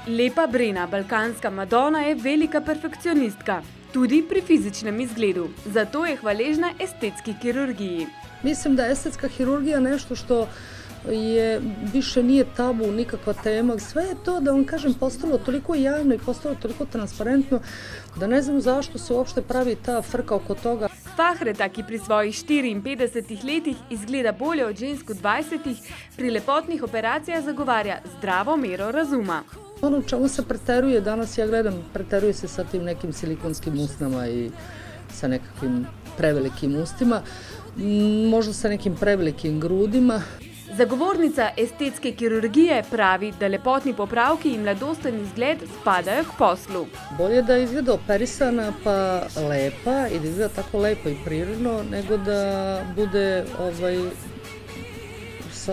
Lepa Brena, balkanska Madona, je velika perfekcionistka, tudi pri fizičnem izgledu. Zato je hvaležna estetski kirurgiji. Mislim da je estetska hirurgija nešto što više nije tabu, nikakva tema. Sve je to, da vam kažem, postalo toliko javno i postalo toliko transparentno da ne znam zašto se uopšte pravi ta frka oko toga. Fahreta, ki pri svojih 54 letih izgleda bolje od žensk v 20, pri lepotnih operacijah zagovarja zdravo mero razuma. Ono u čemu se preteruje, danas ja gledam, preteruje se sa tim nekim silikonskim usnama i sa nekakvim prevelikim ustima, možda sa nekim prevelikim grudima. Zagovornica estetske kirurgije pravi, da lepotni popravki in mladosten izgled spadajo k poslu. Bolje da izgleda operisana pa lepa i da izgleda tako lepo i prirodno, nego da bude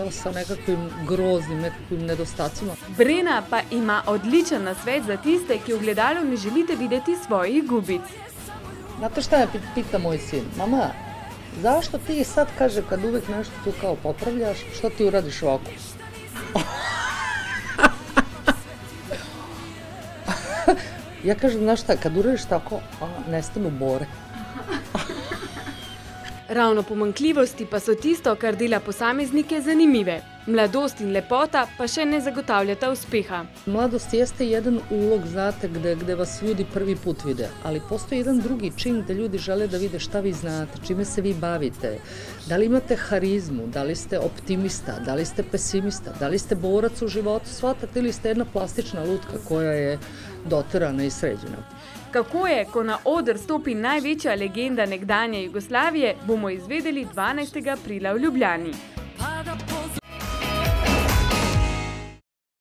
sa nekakvim groznim, nekakvim nedostacima. Brena pa ima odličen nasvet za tiste, ki v gledalu ne želite videti svojih gubic. Znate šta me pita moj sin? Mama, zašto ti sad, kaže, kad uvek nešto tu kao popravljaš, što ti uradiš ovako? Ja kažem, znaš šta, kad uradiš tako, nestanu bore. Ravno pomanjkljivosti pa so tisto, kar dela posameznike zanimive. Mladost in lepota pa še ne zagotavljata uspeha. Mladost jeste jedan ulog, znate, gde vas ljudi prvi put vide, ali postoji jedan drugi čin gde ljudi žele da vide šta vi znate, čime se vi bavite, da li imate harizmu, da li ste optimista, da li ste pesimista, da li ste borac u životu, shvatate ili ste jedna plastična lutka koja je doterana i sređena. Kako je, ko na oder stopi največja legenda nekdanje Jugoslavije, bomo izvedeli 12. aprila v Ljubljani.